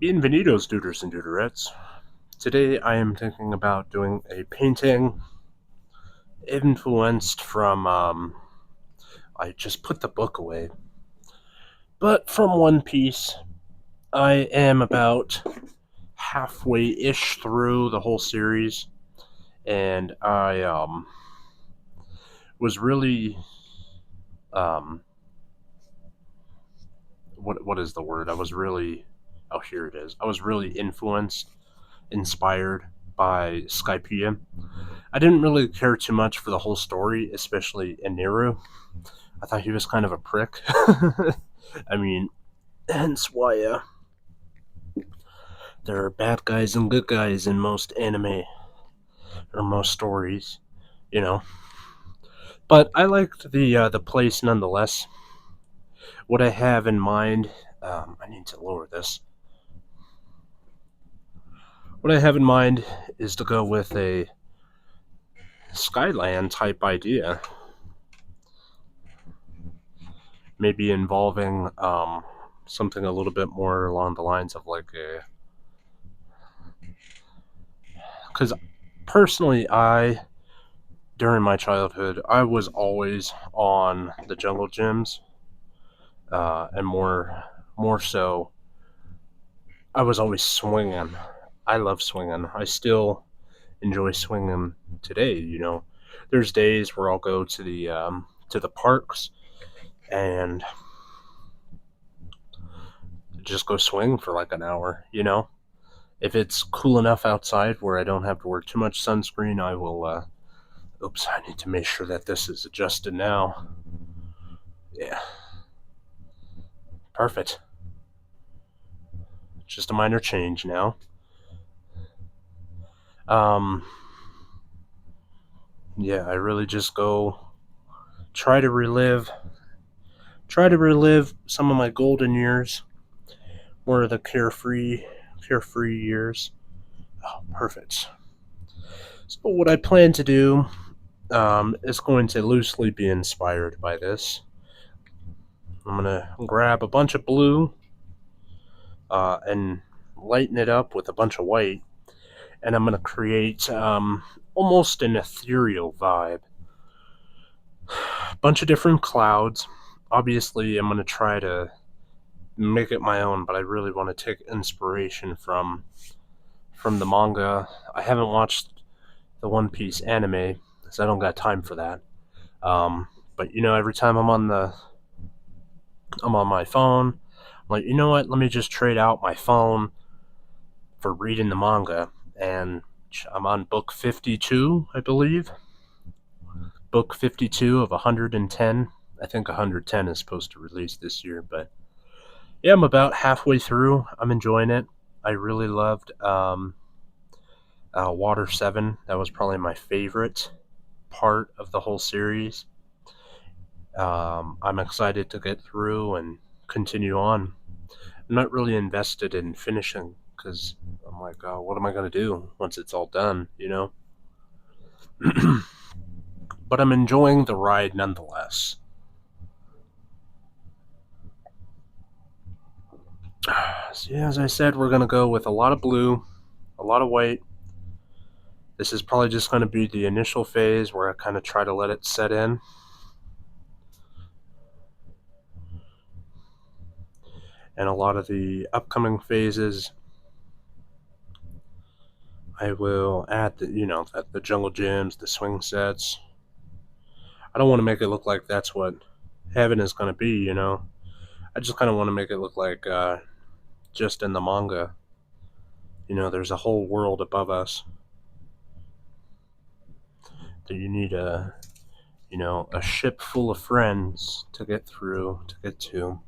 Bienvenidos, duders and duderettes. Today I am thinking about doing a painting influenced from, I just put the book away, but from One Piece. I am about halfway-ish through the whole series, and I, was really, um, what is the word? Oh, here it is. I was really inspired by Skypiea. I didn't really care too much for the whole story, especially Eniru. I thought he was kind of a prick. I mean, hence why there are bad guys and good guys in most anime or most stories, you know. But I liked the place nonetheless. What I have in mind, I need to lower this. What I have in mind is to go with a Skyland type idea, maybe involving something a little bit more along the lines of like a. Because personally, during my childhood, I was always on the jungle gyms, and more so, I was always swinging. I love swinging. I still enjoy swinging today. There's days where I'll go to the parks and just go swing for like an hour. If it's cool enough outside where I don't have to wear too much sunscreen, I will. Oops, I need to make sure that this is adjusted now. Yeah, perfect. Just a minor change now. Um, yeah, I really just go try to relive, try to relive some of my golden years, more of the carefree years. Oh, perfect. So what I plan to do is going to loosely be inspired by this. I'm gonna grab a bunch of blue and lighten it up with a bunch of white, and I'm gonna create almost an ethereal vibe. A bunch of different clouds. Obviously, I'm gonna try to make it my own, but I really want to take inspiration from the manga. I haven't watched the One Piece anime because I don't got time for that. But every time I'm on my phone, I'm like, you know what? Let me just trade out my phone for reading the manga, and I'm on book 52, I believe. Book 52 of 110. I think 110 is supposed to release this year, but yeah, I'm about halfway through. I'm enjoying it. I really loved Water 7. That was probably my favorite part of the whole series. I'm excited to get through and continue on. I'm not really invested in finishing because I'm like, oh, what am I going to do once it's all done? But I'm enjoying the ride nonetheless. So, yeah, as I said, we're going to go with a lot of blue, a lot of white. This is probably just going to be the initial phase where I kind of try to let it set in. And a lot of the upcoming phases, I will add the jungle gyms, the swing sets. I don't want to make it look like that's what heaven is going to be. I just kind of want to make it look like just in the manga. There's a whole world above us that you need a ship full of friends to get through, to get to.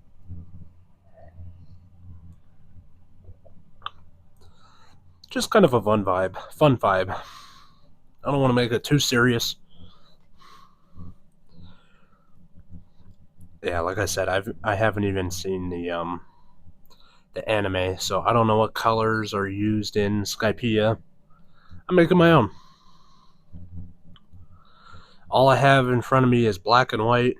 Just kind of a fun vibe. I don't want to make it too serious. Yeah, like I said, I haven't even seen the anime, so I don't know what colors are used in Skypiea. I'm making my own. All I have in front of me is black and white,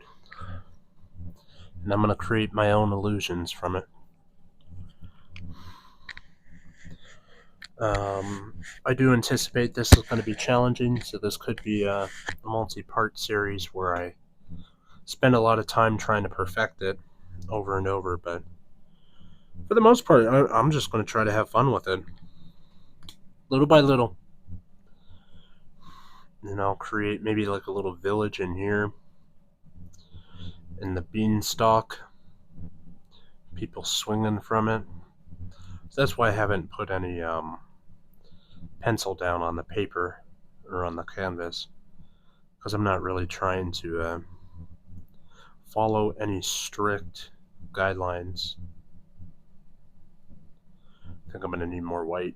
and I'm gonna create my own illusions from it. I do anticipate this is going to be challenging, so this could be a multi-part series where I spend a lot of time trying to perfect it over and over, but for the most part, I'm just going to try to have fun with it, little by little. And I'll create maybe like a little village in here, in the beanstalk, people swinging from it. So that's why I haven't put any pencil down on the paper or on the canvas, because I'm not really trying to follow any strict guidelines. I think I'm going to need more white.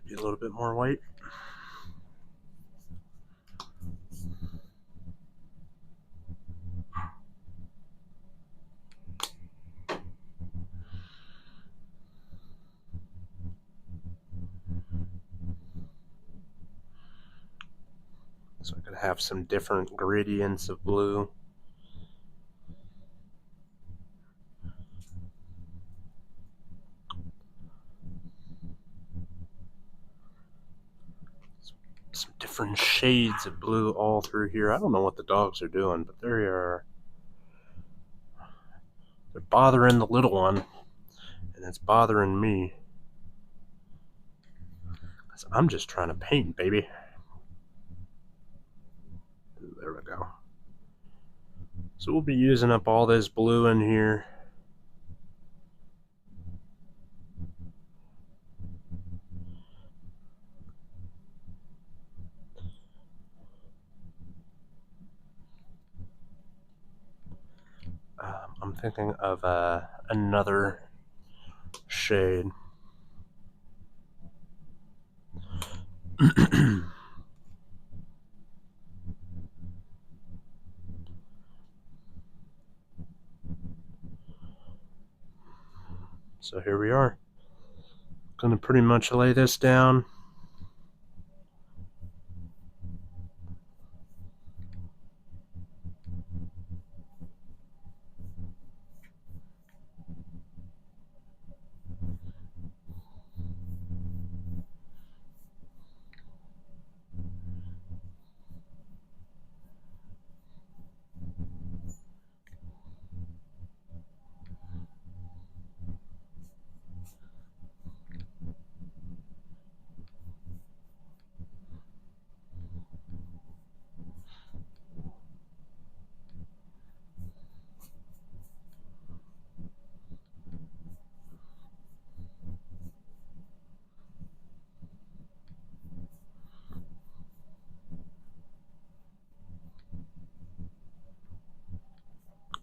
Maybe a little bit more white. So I could have some different gradients of blue. Some different shades of blue all through here. I don't know what the dogs are doing, but they're bothering the little one, and it's bothering me. I'm just trying to paint, baby. There we go. So we'll be using up all this blue in here. I'm thinking of another shade. So here we are. Gonna pretty much lay this down.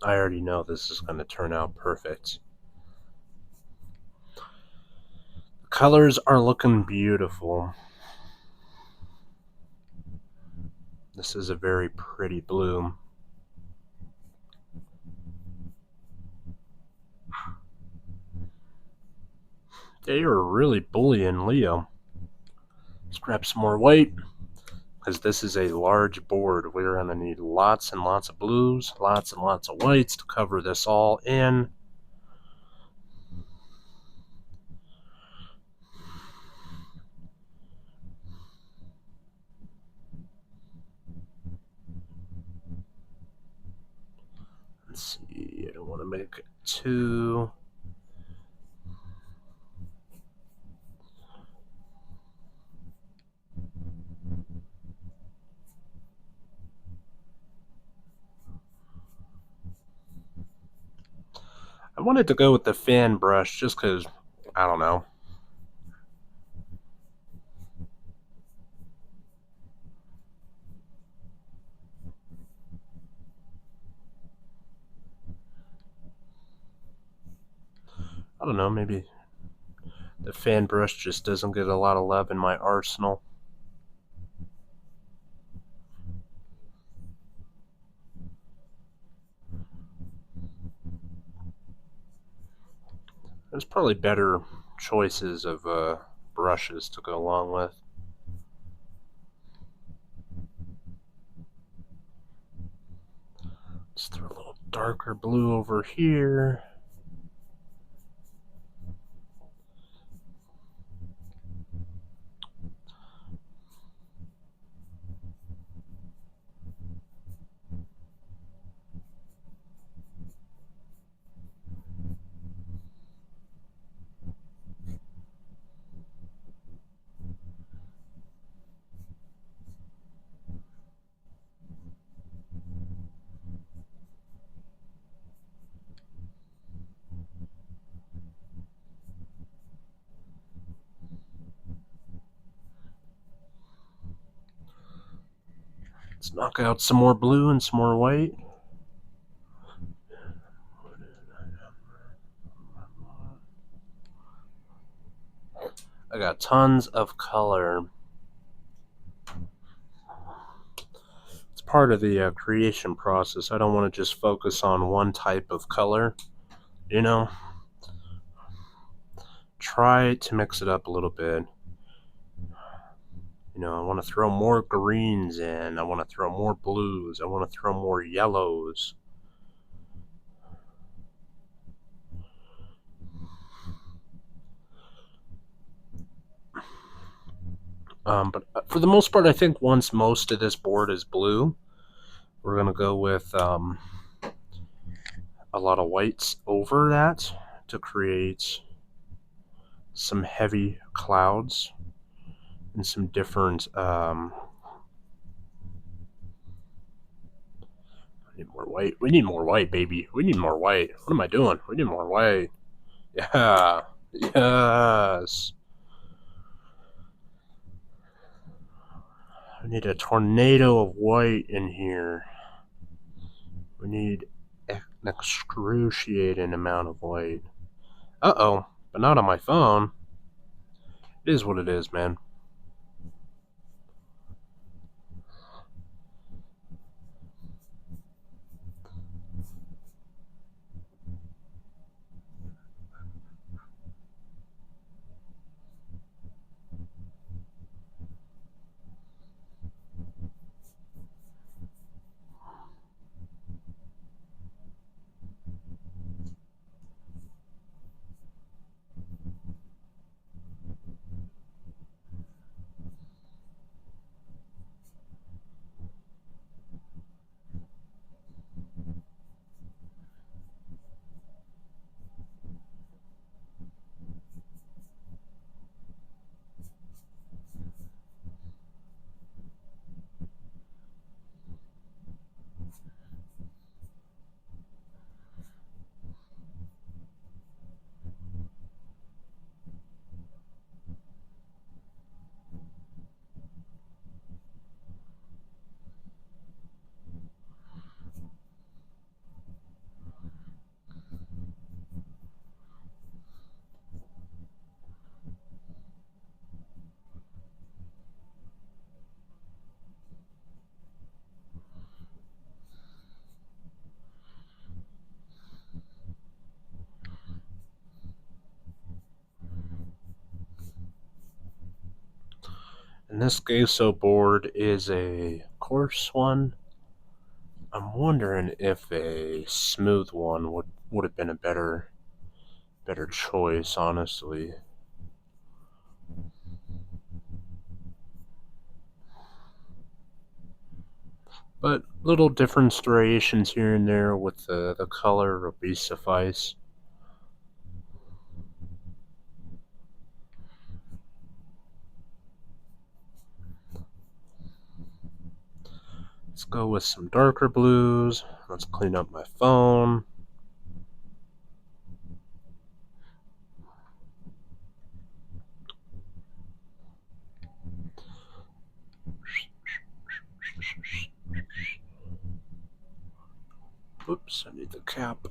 I already know this is going to turn out perfect. The colors are looking beautiful. This is a very pretty blue. They are really bullying Leo. Let's grab some more white, because this is a large board. We're going to need lots and lots of blues, lots and lots of whites to cover this all in. Let's see, I don't want to make it too... I wanted to go with the fan brush just because, I don't know. don't know, maybe the fan brush just doesn't get a lot of love in my arsenal. There's probably better choices of brushes to go along with. Let's throw a little darker blue over here. Let's knock out some more blue and some more white. I got tons of color. It's part of the creation process. I don't want to just focus on one type of color, you know? Try to mix it up a little bit. You know, I want to throw more greens in. I want to throw more blues. I want to throw more yellows. But for the most part, I think once most of this board is blue, we're going to go with a lot of whites over that to create some heavy clouds and some different need more white. We need more white, baby. We need more white. What am I doing? We need more white. Yeah. Yes. I need a tornado of white in here. We need an excruciating amount of white. Uh-oh. But not on my phone. It is what it is, man. And this Gesso board is a coarse one. I'm wondering if a smooth one would have been a better choice, honestly. But little different striations here and there with the color will be suffice. Let's go with some darker blues. Let's clean up my phone. Oops, I need the cap.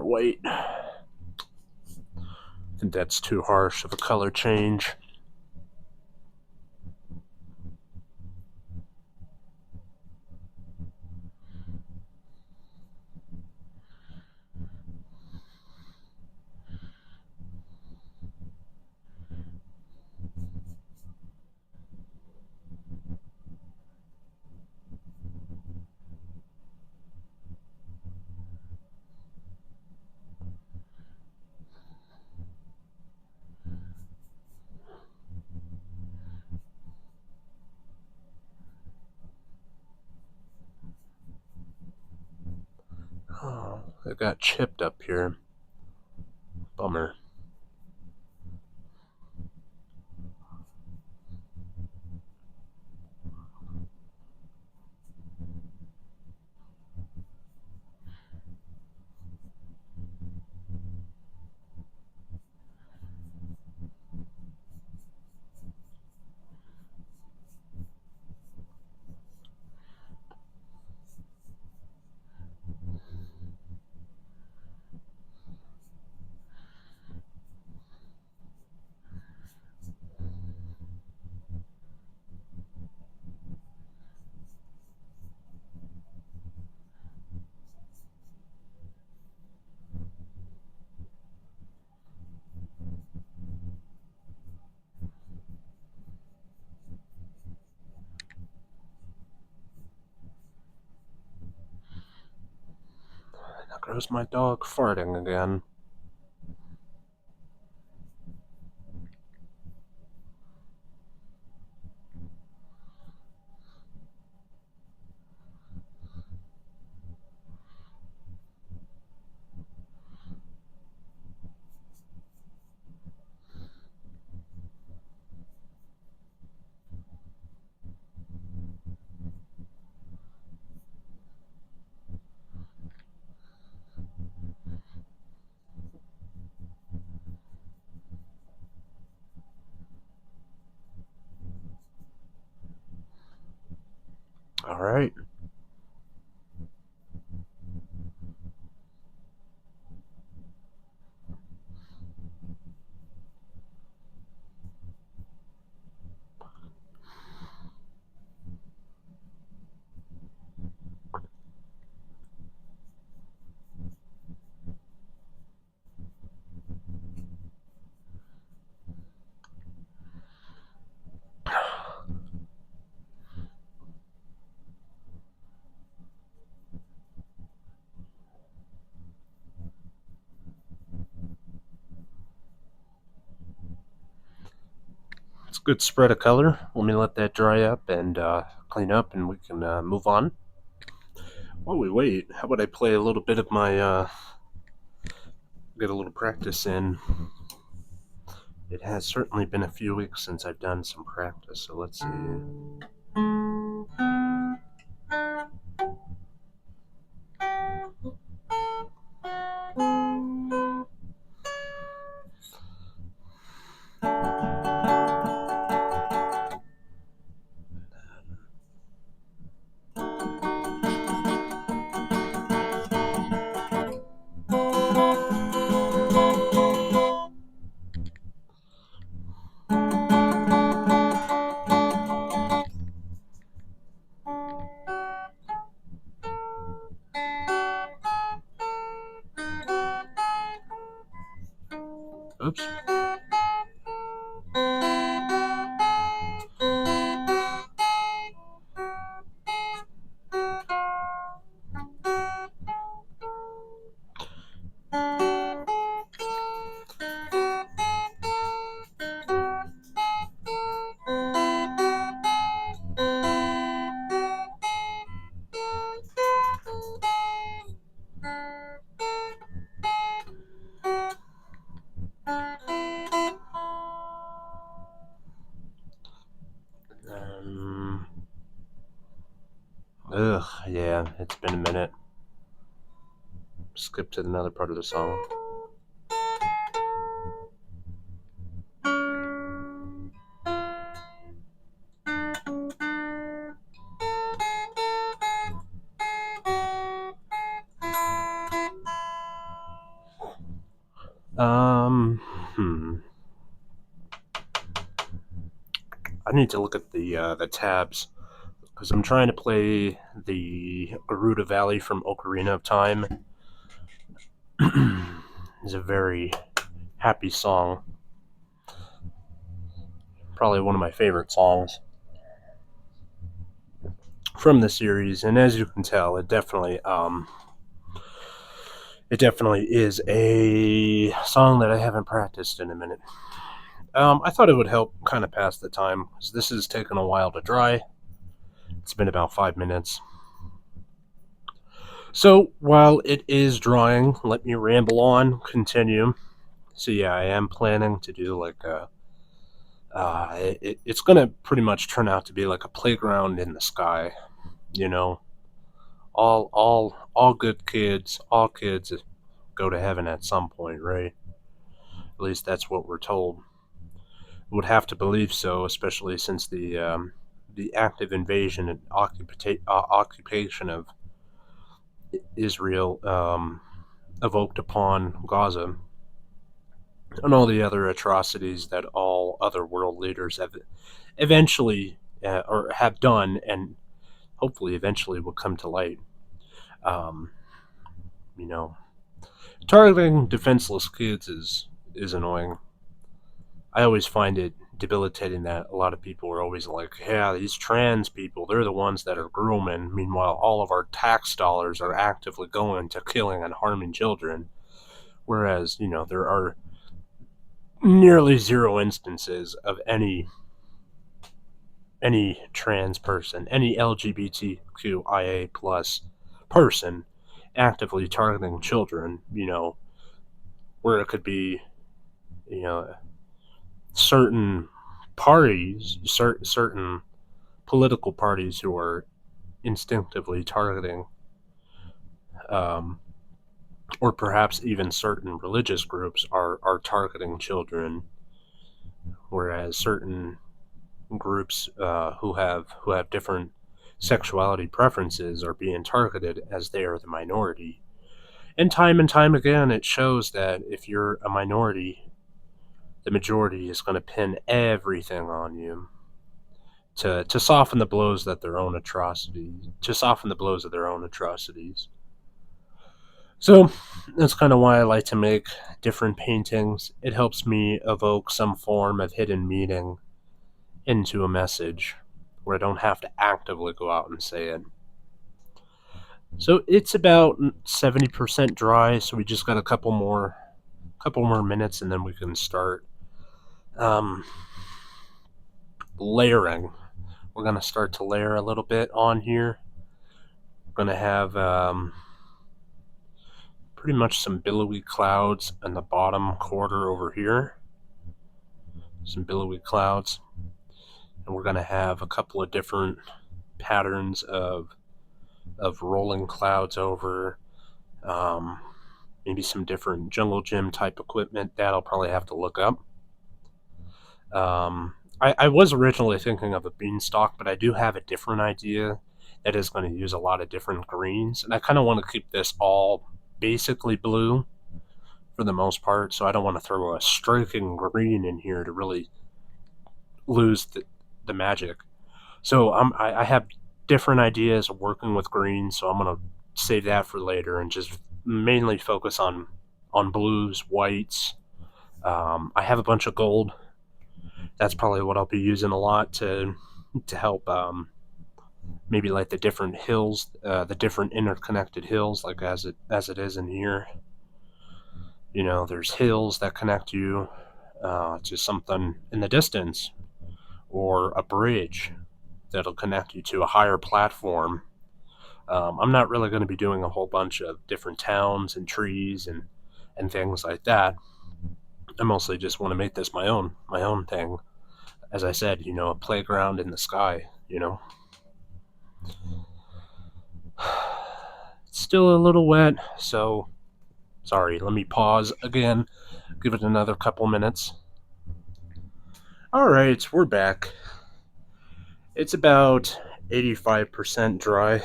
white. I think that's too harsh of a color change. Oh, it got chipped up here. Bummer. There goes my dog farting again. All right. It's a good spread of color. Let me let that dry up and clean up, and we can move on. While we wait, how about I play a little bit of my, get a little practice in. It has certainly been a few weeks since I've done some practice, so let's see. Oops. Ugh, yeah, it's been a minute. Skip to another part of the song. Um, I need to look at the tabs because I'm trying to play the Garuda Valley from Ocarina of Time. It's a very happy song. Probably one of my favorite songs from the series, and as you can tell, it definitely is a song that I haven't practiced in a minute. I thought it would help kind of pass the time because this has taken a while to dry. It's been about 5 minutes. So while it is drying, let me ramble on, continue. So yeah, I am planning to do like it's gonna pretty much turn out to be like a playground in the sky. You know, all good kids, all kids go to heaven at some point, right? At least that's what we're told. Would have to believe so, especially since the active invasion and occupation of Israel evoked upon Gaza and all the other atrocities that all other world leaders have eventually or have done and hopefully eventually will come to light. Um, you know, targeting defenseless kids is annoying. I always find it debilitating that a lot of people are always like, yeah, these trans people, they're the ones that are grooming. Meanwhile, all of our tax dollars are actively going to killing and harming children. Whereas, there are nearly zero instances of any trans person, any LGBTQIA plus person actively targeting children, where it could be, certain parties, certain political parties who are instinctively targeting, um, or perhaps even certain religious groups are targeting children, whereas certain groups who have different sexuality preferences are being targeted as they are the minority. And time again, it shows that if you're a minority, the majority is going to pin everything on you to soften the blows that their own atrocities, to soften the blows of their own atrocities. So that's kind of why I like to make different paintings. It helps me evoke some form of hidden meaning into a message where I don't have to actively go out and say it. So it's about 70% dry, so we just got a couple more minutes and then we can start layering. We're going to start to layer a little bit on here. We're going to have pretty much some billowy clouds in the bottom quarter over here. Some billowy clouds. And we're going to have a couple of different patterns of rolling clouds over. Maybe some different jungle gym type equipment that I'll probably have to look up. I was originally thinking of a beanstalk, but I do have a different idea that is going to use a lot of different greens, and I kind of want to keep this all basically blue for the most part, so I don't want to throw a striking green in here to really lose the magic. So I have different ideas of working with green, so I'm going to save that for later and just mainly focus on blues, whites. I have a bunch of gold. That's probably what I'll be using a lot to help maybe like the different hills, the different interconnected hills, like as it is in here. There's hills that connect you to something in the distance, or a bridge that'll connect you to a higher platform. I'm not really going to be doing a whole bunch of different towns and trees and things like that. I mostly just want to make this my own thing. As I said, a playground in the sky, It's still a little wet, so sorry, let me pause again, give it another couple minutes. Alright, we're back. It's about 85% dry.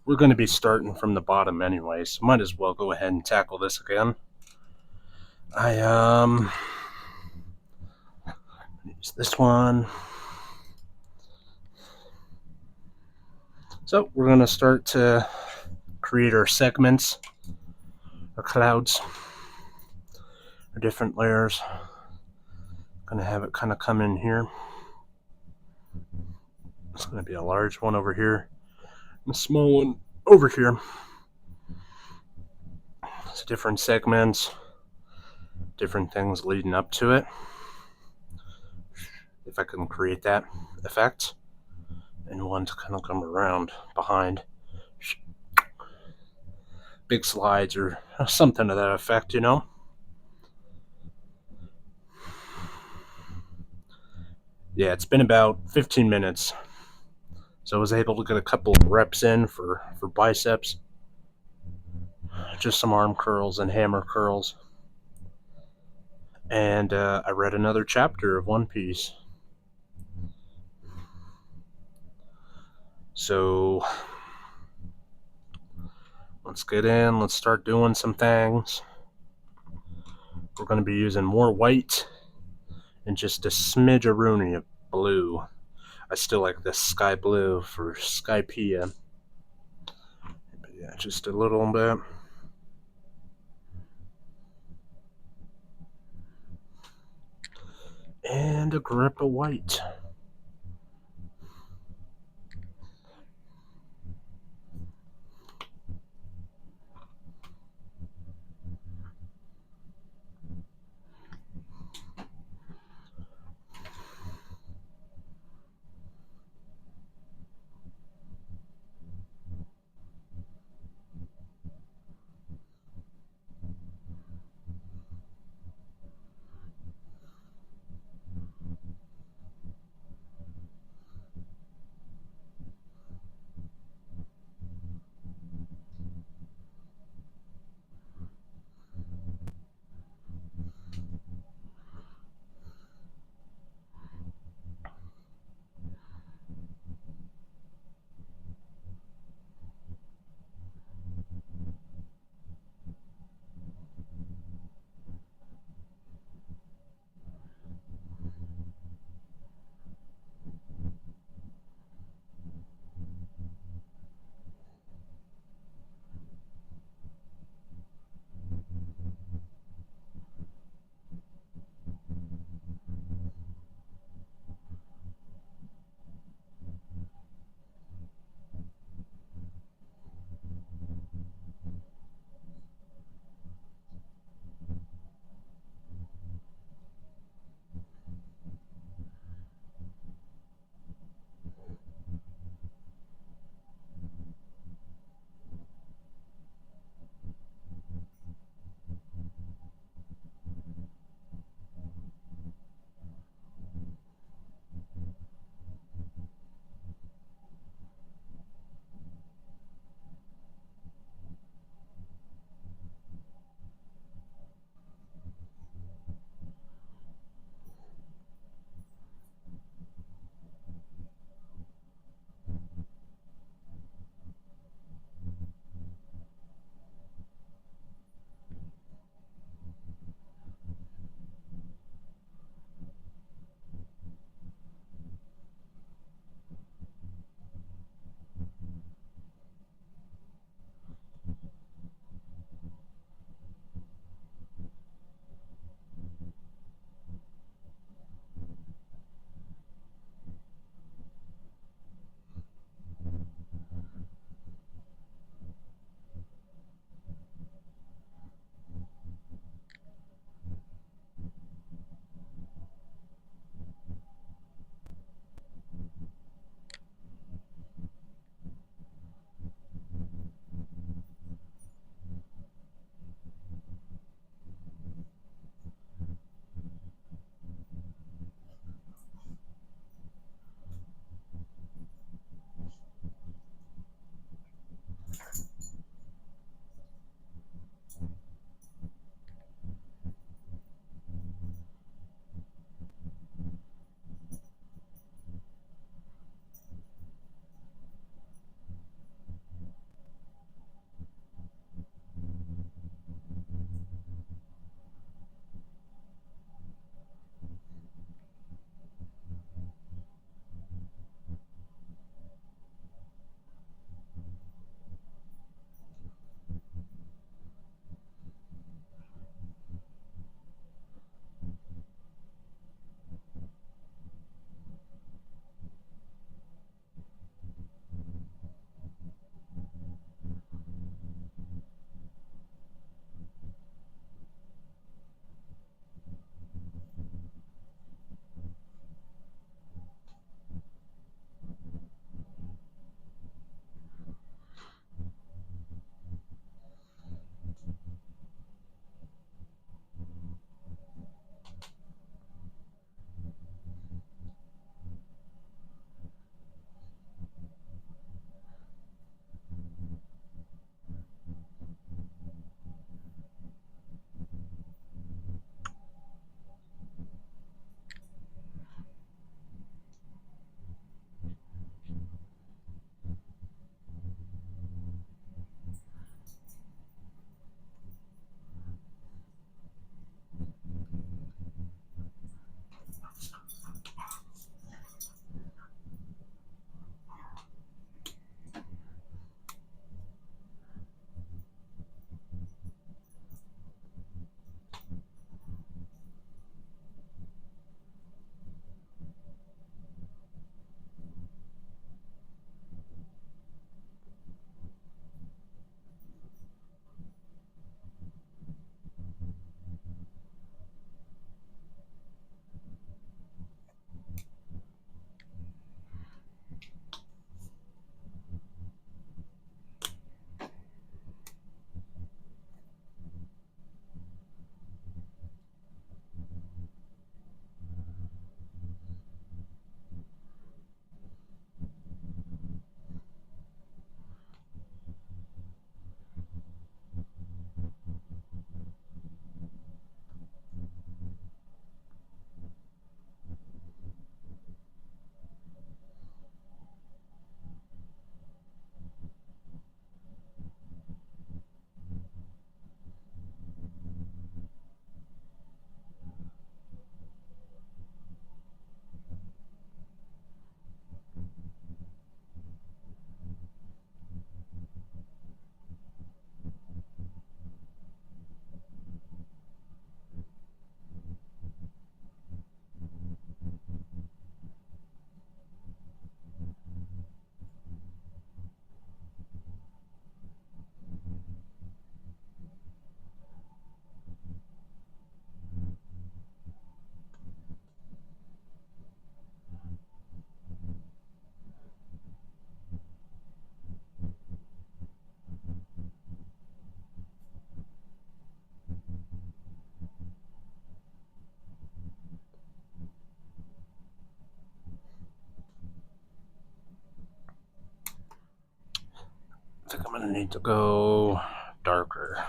We're going to be starting from the bottom anyway, so might as well go ahead and tackle this again. I use this one. So we're gonna start to create our segments, our clouds, our different layers. Gonna have it kind of come in here. It's gonna be a large one over here, and a small one over here. It's different segments, different things leading up to it. If I can create that effect, and one to kind of come around behind. Big slides or something to that effect, you know? Yeah, it's been about 15 minutes. So I was able to get a couple of reps in for biceps. Just some arm curls and hammer curls. And I read another chapter of One Piece. So let's get in, let's start doing some things. We're going to be using more white and just a smidge of blue. I still like this sky blue for Skypiea. But yeah, just a little bit. And a grip of white. think I'm gonna need to go darker.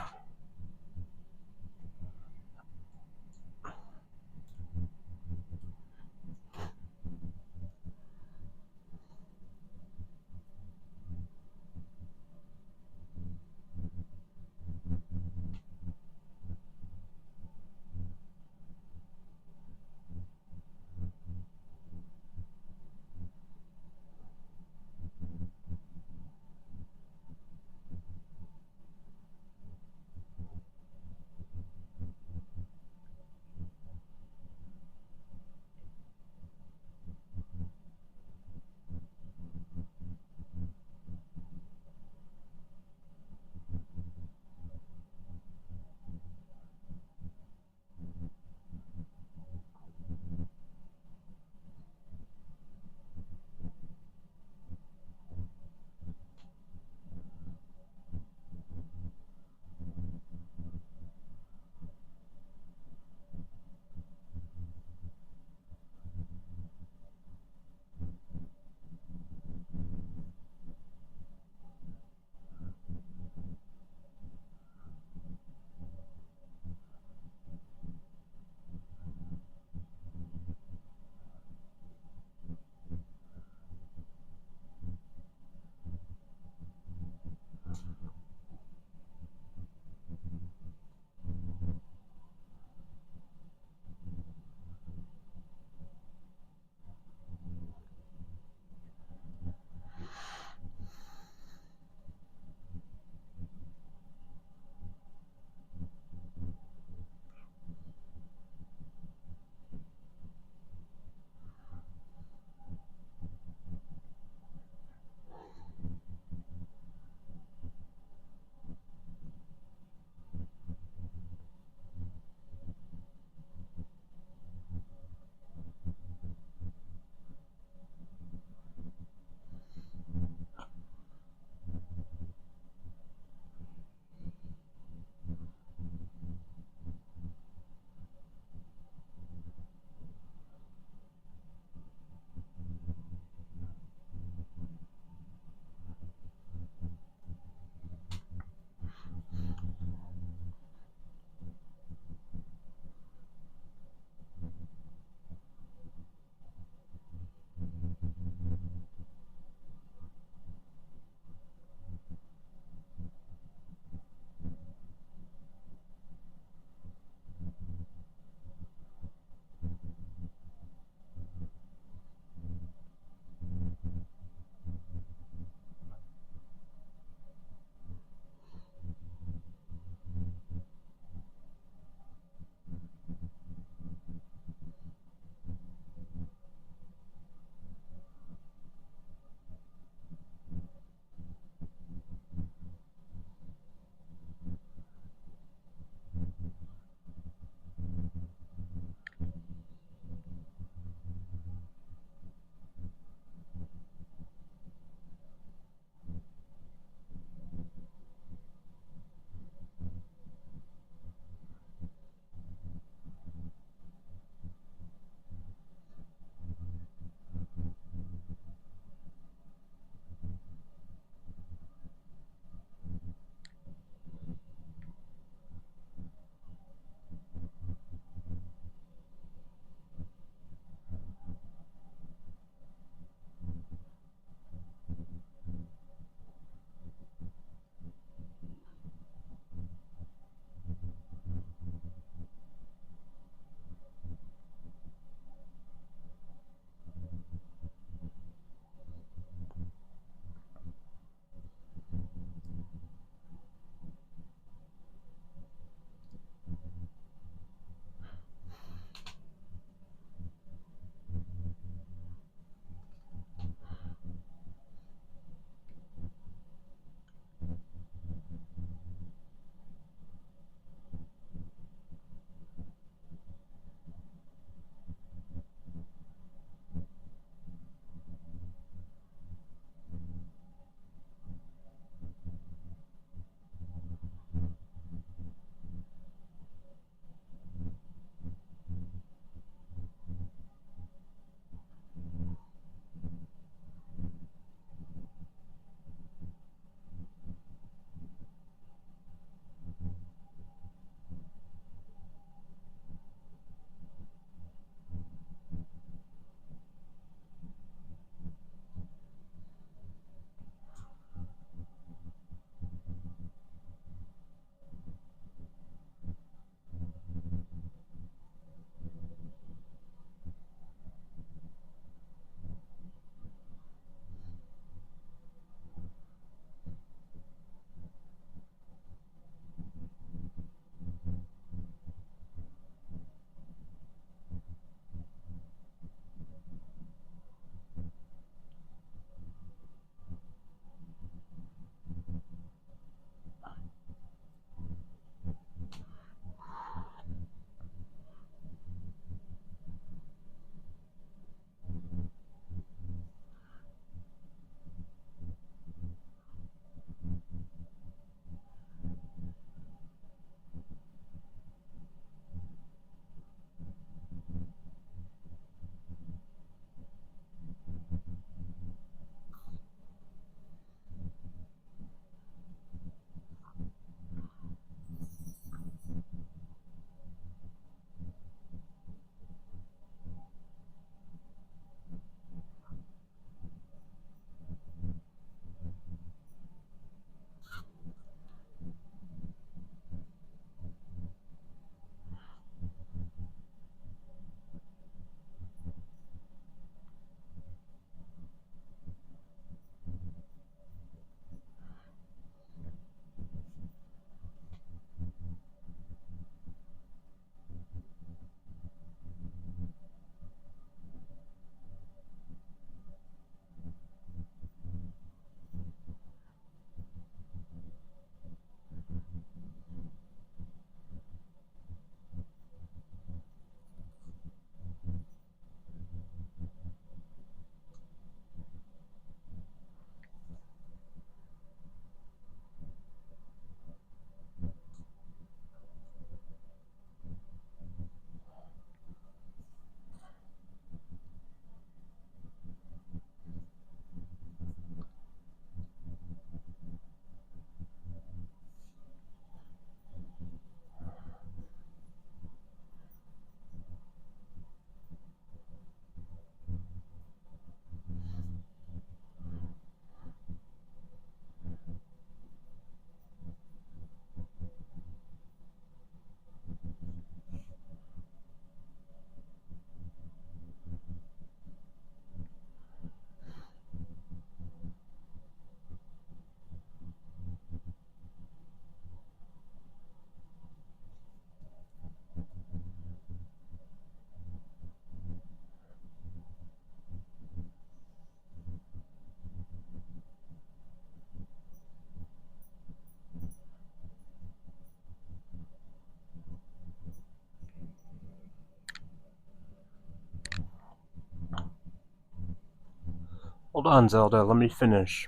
Hold on, Zelda, let me finish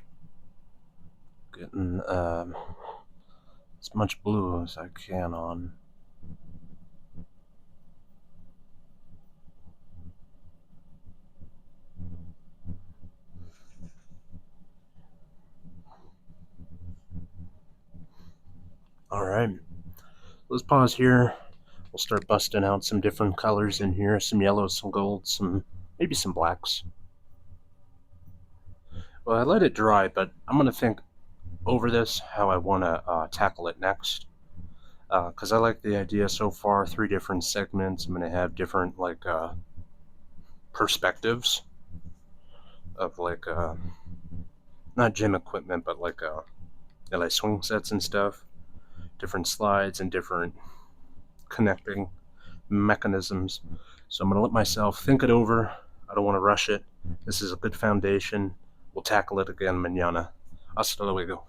getting as much blue as I can on. Alright, let's pause here. We'll start busting out some different colors in here, some yellows, some golds, maybe some blacks. Well, I let it dry, but I'm going to think over this, how I want to tackle it next. Because I like the idea so far, 3 different segments. I'm going to have different, perspectives of, not gym equipment, but swing sets and stuff. Different slides and different connecting mechanisms. So I'm going to let myself think it over. I don't want to rush it. This is a good foundation. We'll tackle it again mañana. Hasta luego.